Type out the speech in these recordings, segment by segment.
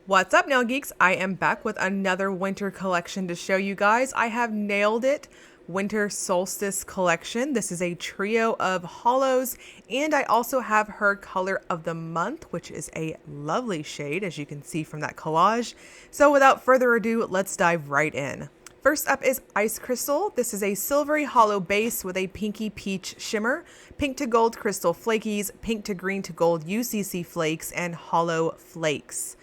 What's up, nail geeks? I am back with another winter collection to show you guys. I have nailed it. Winter Solstice collection. This is a trio of hollows, and I also have her color of the month, which is a lovely shade, as you can see from that collage. So without further ado, let's dive right in. First up is Ice Crystal. This is a silvery hollow base with a pinky peach shimmer, pink to gold crystal flakies, pink to green to gold UCC flakes, and hollow flakes.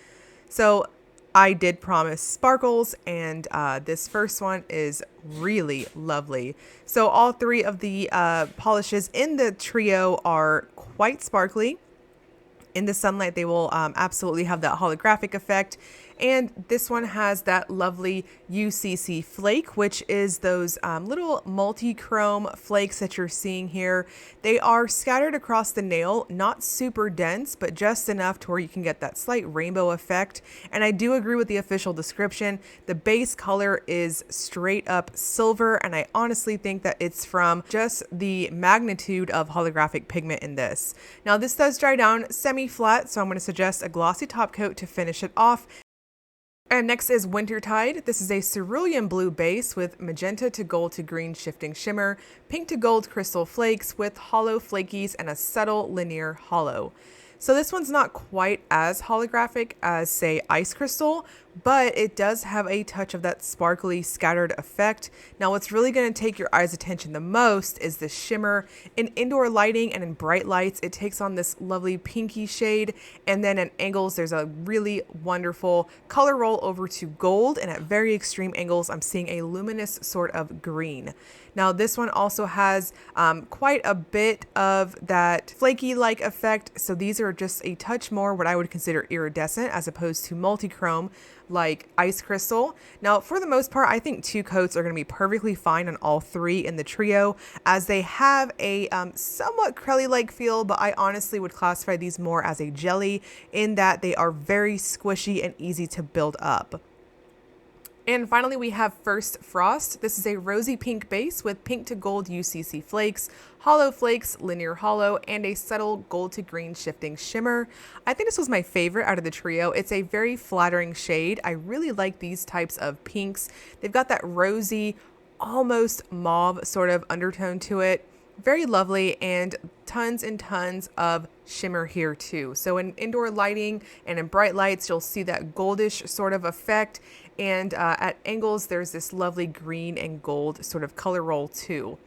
So I did promise sparkles, and this first one is really lovely. So all three of the polishes in the trio are quite sparkly. In the sunlight, they will absolutely have that holographic effect. And this one has that lovely UCC flake, which is those little multi-chrome flakes that you're seeing here. They are scattered across the nail, not super dense, but just enough to where you can get that slight rainbow effect. And I do agree with the official description. The base color is straight up silver, and I honestly think that it's from just the magnitude of holographic pigment in this. Now, this does dry down semi-flat, so I'm going to suggest a glossy top coat to finish it off. And next is Wintertide. This is a cerulean blue base with magenta to gold to green shifting shimmer, pink to gold crystal flakes with hollow flakies, and a subtle linear hollow. So this one's not quite as holographic as, say, Ice Crystal, but it does have a touch of that sparkly scattered effect. Now, what's really going to take your eye's attention the most is the shimmer. In indoor lighting and in bright lights, it takes on this lovely pinky shade, and then at angles, there's a really wonderful color roll over to gold, and at very extreme angles, I'm seeing a luminous sort of green. Now, this one also has quite a bit of that flaky-like effect, so these are just a touch more what I would consider iridescent as opposed to multi-chrome like Ice Crystal. Now, for the most part, I think 2 coats are going to be perfectly fine on all 3 in the trio, as they have a somewhat crelly-like feel, but I honestly would classify these more as a jelly in that they are very squishy and easy to build up. And finally, we have First Frost. This is a rosy pink base with pink to gold UCC flakes, hollow flakes, linear hollow, and a subtle gold to green shifting shimmer. I think this was my favorite out of the trio. It's a very flattering shade. I really like these types of pinks. They've got that rosy, almost mauve sort of undertone to it. Very lovely, and tons and tons of shimmer here too. So in indoor lighting and in bright lights, you'll see that goldish sort of effect. And at angles, there's this lovely green and gold sort of color roll too.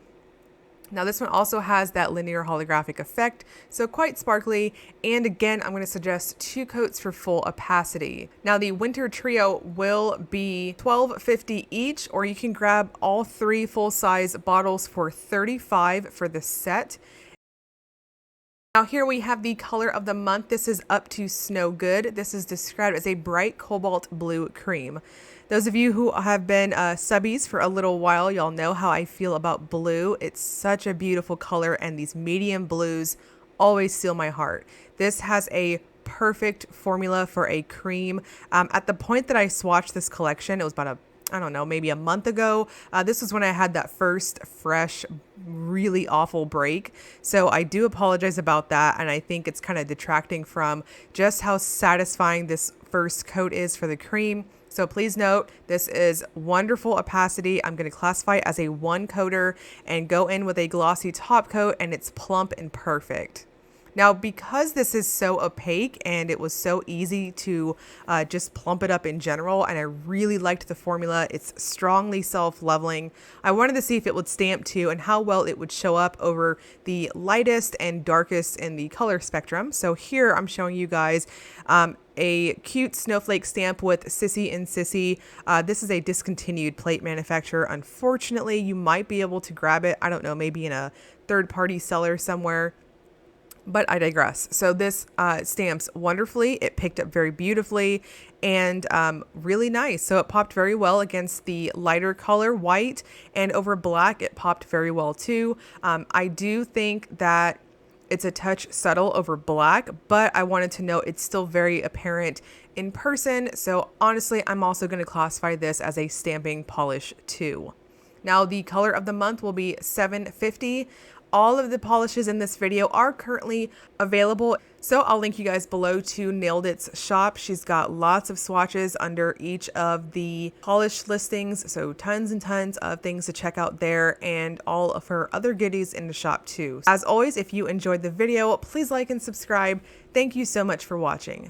Now, this one also has that linear holographic effect, so quite sparkly. And again, I'm going to suggest 2 coats for full opacity. Now, the winter trio will be $12.50 each, or you can grab all 3 full-size bottles for $35 for the set. Now, here we have the color of the month. This is Up to Snow Good. This is described as a bright cobalt blue cream. Those of you who have been subbies for a little while, y'all know how I feel about blue. It's such a beautiful color, and these medium blues always seal my heart. This has a perfect formula for a cream. At the point that I swatched this collection, it was about I don't know, maybe a month ago. This was when I had that first fresh, really awful break. So I do apologize about that. And I think it's kind of detracting from just how satisfying this first coat is for the cream. So please note, this is wonderful opacity. I'm going to classify it as a 1-coater and go in with a glossy top coat, and it's plump and perfect. Now, because this is so opaque and it was so easy to just plump it up in general, and I really liked the formula, it's strongly self-leveling, I wanted to see if it would stamp too and how well it would show up over the lightest and darkest in the color spectrum. So here I'm showing you guys a cute snowflake stamp with Cici and Sisi. This is a discontinued plate manufacturer. Unfortunately, you might be able to grab it, I don't know, maybe in a third-party seller somewhere. But I digress. So this stamps wonderfully. It picked up very beautifully and really nice. So it popped very well against the lighter color white, and over black it popped very well too. I do think that it's a touch subtle over black, but I wanted to note it's still very apparent in person. So honestly, I'm also going to classify this as a stamping polish too. Now, the color of the month will be $7.50. All of the polishes in this video are currently available, so I'll link you guys below to Nailed It's shop. She's got lots of swatches under each of the polish listings, so tons and tons of things to check out there, and all of her other goodies in the shop too. As always, if you enjoyed the video, please like and subscribe. Thank you so much for watching.